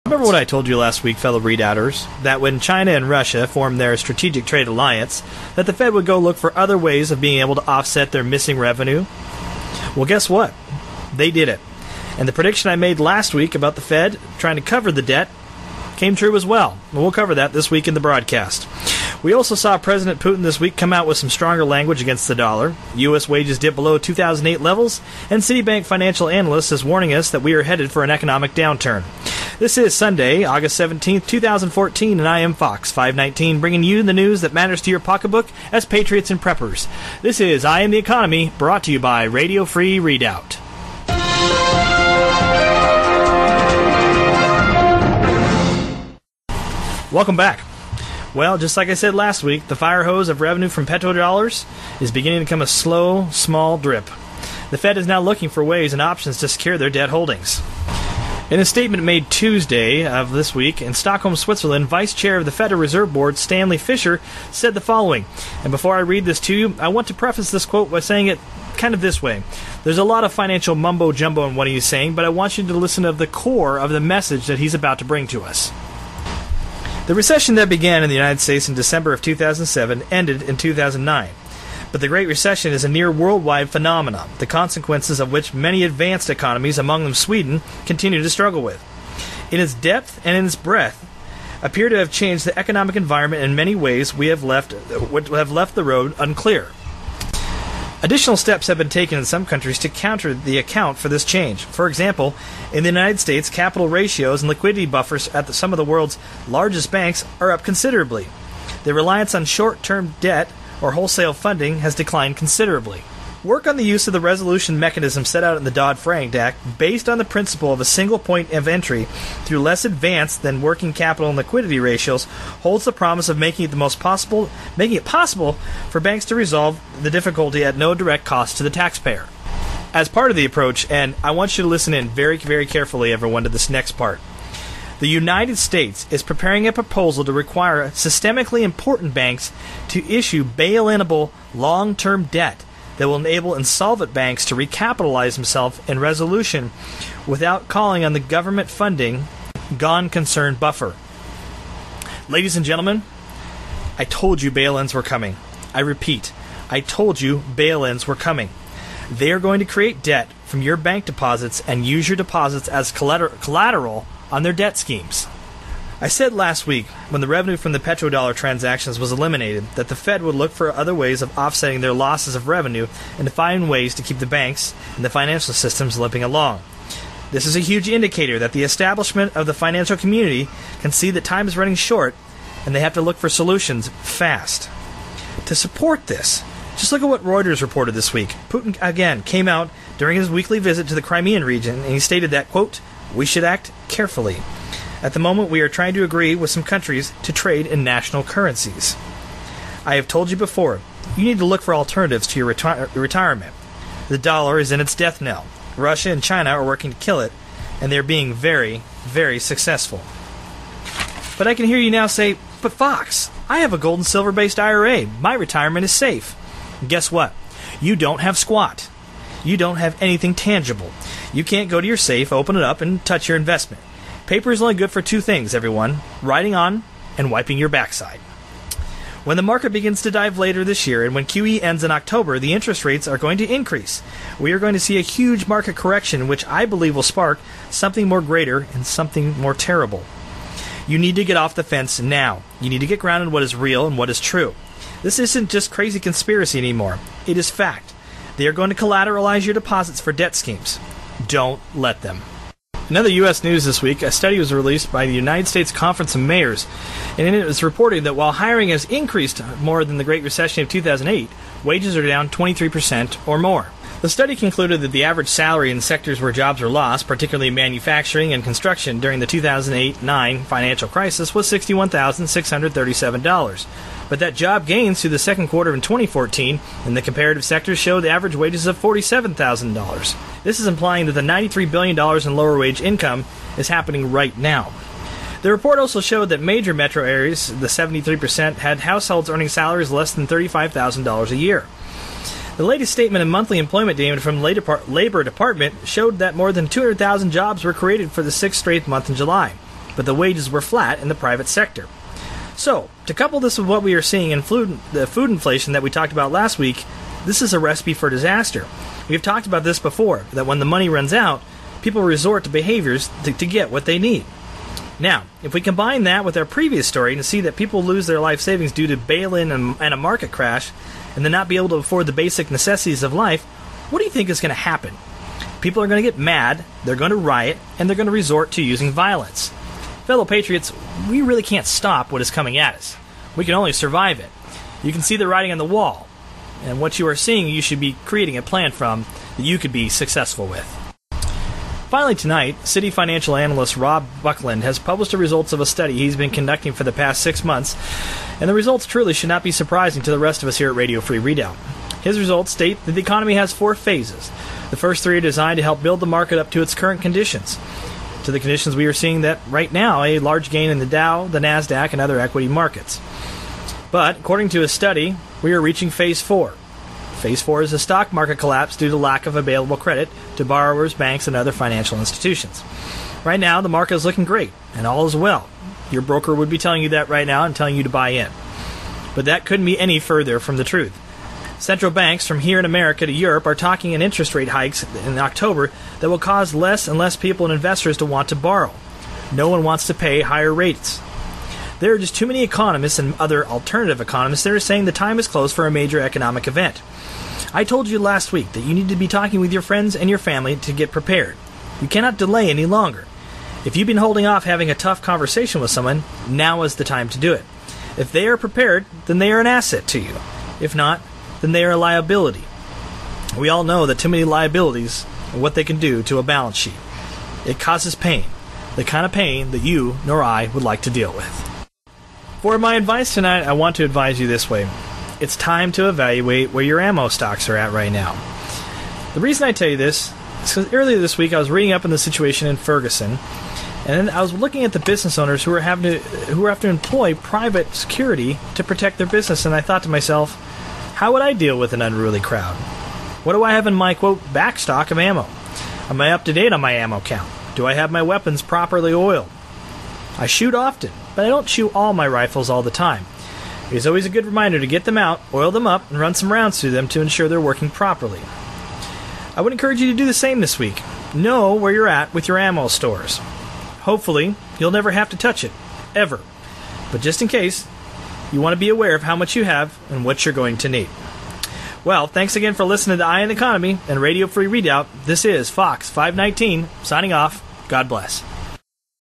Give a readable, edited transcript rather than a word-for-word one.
Remember what I told you last week, fellow Redoubters, that when China and Russia formed their strategic trade alliance, that the Fed would go look for other ways of being able to offset their missing revenue? Well, guess what? They did it. And the prediction I made last week about the Fed trying to cover the debt came true as well. And we'll cover that this week in the broadcast. We also saw President Putin this week come out with some stronger language against the dollar. U.S. wages dipped below 2008 levels, and Citibank financial analyst is warning us that we are headed for an economic downturn. This is Sunday, August 17th, 2014, and I am Fox 519, bringing you the news that matters to your pocketbook as patriots and preppers. This is I Am the Economy, brought to you by Radio Free Redoubt. Welcome back. Well, just like I said last week, the fire hose of revenue from petrodollars is beginning to become a slow, small drip. The Fed is now looking for ways and options to secure their debt holdings. In a statement made Tuesday of this week in Stockholm, Switzerland, Vice Chair of the Federal Reserve Board, Stanley Fischer, said the following. And before I read this to you, I want to preface this quote by saying it kind of this way. There's a lot of financial mumbo-jumbo in what he's saying, but I want you to listen to the core of the message that he's about to bring to us. The recession that began in the United States in December of 2007 ended in 2009. But the Great Recession is a near worldwide phenomenon, the consequences of which many advanced economies, among them Sweden, continue to struggle with. In its depth and in its breadth, appear to have changed the economic environment in many ways we have left the road unclear. Additional steps have been taken in some countries to counter the account for this change. For example, in the United States, capital ratios and liquidity buffers at some of the world's largest banks are up considerably. The reliance on short-term debt or wholesale funding has declined considerably. Work on the use of the resolution mechanism set out in the Dodd-Frank Act, based on the principle of a single point of entry through less advanced than working capital and liquidity ratios, holds the promise of making it possible for banks to resolve the difficulty at no direct cost to the taxpayer. As part of the approach, and I want you to listen in very, very carefully, everyone, to this next part. The United States is preparing a proposal to require systemically important banks to issue bail-inable long-term debt that will enable insolvent banks to recapitalize themselves in resolution without calling on the government funding gone concern buffer. Ladies and gentlemen, I told you bail-ins were coming. I repeat, I told you bail-ins were coming. They are going to create debt from your bank deposits and use your deposits as collateral on their debt schemes. I said last week, when the revenue from the petrodollar transactions was eliminated, that the Fed would look for other ways of offsetting their losses of revenue and to find ways to keep the banks and the financial systems limping along. This is a huge indicator that the establishment of the financial community can see that time is running short and they have to look for solutions fast. To support this, just look at what Reuters reported this week. Putin again came out during his weekly visit to the Crimean region and he stated that, quote, "We should act carefully. At the moment, we are trying to agree with some countries to trade in national currencies. I have told you before, you need to look for alternatives to your retirement. The dollar is in its death knell. Russia and China are working to kill it, and they're being very, very successful." But I can hear you now say, "But Fox, I have a gold and silver-based IRA. My retirement is safe." And guess what? You don't have squat. You don't have anything tangible. You can't go to your safe, open it up, and touch your investment. Paper is only good for two things, everyone: writing on and wiping your backside. When the market begins to dive later this year and when QE ends in October, the interest rates are going to increase. We are going to see a huge market correction, which I believe will spark something more greater and something more terrible. You need to get off the fence now. You need to get grounded in what is real and what is true. This isn't just crazy conspiracy anymore. It is fact. They are going to collateralize your deposits for debt schemes. Don't let them. In other U.S. news this week, a study was released by the United States Conference of Mayors, and in it was reported that while hiring has increased more than the Great Recession of 2008, wages are down 23% or more. The study concluded that the average salary in sectors where jobs were lost, particularly manufacturing and construction during the 2008-9 financial crisis, was $61,637. But that job gains through the second quarter in 2014 in the comparative sectors showed average wages of $47,000. This is implying that the $93 billion in lower wage income is happening right now. The report also showed that major metro areas, the 73%, had households earning salaries less than $35,000 a year. The latest statement of monthly employment data from the Labor Department showed that more than 200,000 jobs were created for the sixth straight month in July. but the wages were flat in the private sector. So, to couple this with what we are seeing in the food inflation that we talked about last week, this is a recipe for disaster. We've talked about this before, that when the money runs out, people resort to behaviors to get what they need. Now, if we combine that with our previous story to see that people lose their life savings due to bail-in and a market crash, and then not be able to afford the basic necessities of life, what do you think is going to happen? People are going to get mad, they're going to riot, and they're going to resort to using violence. Fellow patriots, we really can't stop what is coming at us. We can only survive it. You can see the writing on the wall, and what you are seeing you should be creating a plan from that you could be successful with. Finally tonight, Citi financial analyst Rob Buckland has published the results of a study he's been conducting for the past 6 months, and the results truly should not be surprising to the rest of us here at Radio Free Redoubt. His results state that the economy has 4 phases. The first 3 are designed to help build the market up to its current conditions. To the conditions we are seeing that right now, a large gain in the Dow, the NASDAQ, and other equity markets. But, according to his study, we are reaching Phase 4. Phase 4 is a stock market collapse due to lack of available credit to borrowers, banks, and other financial institutions. Right now, the market is looking great, and all is well. Your broker would be telling you that right now and telling you to buy in. But that couldn't be any further from the truth. Central banks from here in America to Europe are talking in interest rate hikes in October that will cause less and less people and investors to want to borrow. No one wants to pay higher rates. There are just too many economists and other alternative economists that are saying the time is close for a major economic event. I told you last week that you need to be talking with your friends and your family to get prepared. You cannot delay any longer. If you've been holding off having a tough conversation with someone, now is the time to do it. If they are prepared, then they are an asset to you. If not, then they are a liability. We all know that too many liabilities are what they can do to a balance sheet. It causes pain, the kind of pain that you nor I would like to deal with. For my advice tonight, I want to advise you this way. It's time to evaluate where your ammo stocks are at right now. The reason I tell you this is because earlier this week I was reading up on the situation in Ferguson, and then I was looking at the business owners who have to employ private security to protect their business, and I thought to myself, how would I deal with an unruly crowd? What do I have in my, quote, back stock of ammo? Am I up to date on my ammo count? Do I have my weapons properly oiled? I shoot often, but I don't shoot all my rifles all the time. It is always a good reminder to get them out, oil them up, and run some rounds through them to ensure they're working properly. I would encourage you to do the same this week. Know where you're at with your ammo stores. Hopefully, you'll never have to touch it, ever. But just in case, you want to be aware of how much you have and what you're going to need. Well, thanks again for listening to Eye on the Economy and Radio Free Redoubt. This is Fox 519, signing off. God bless.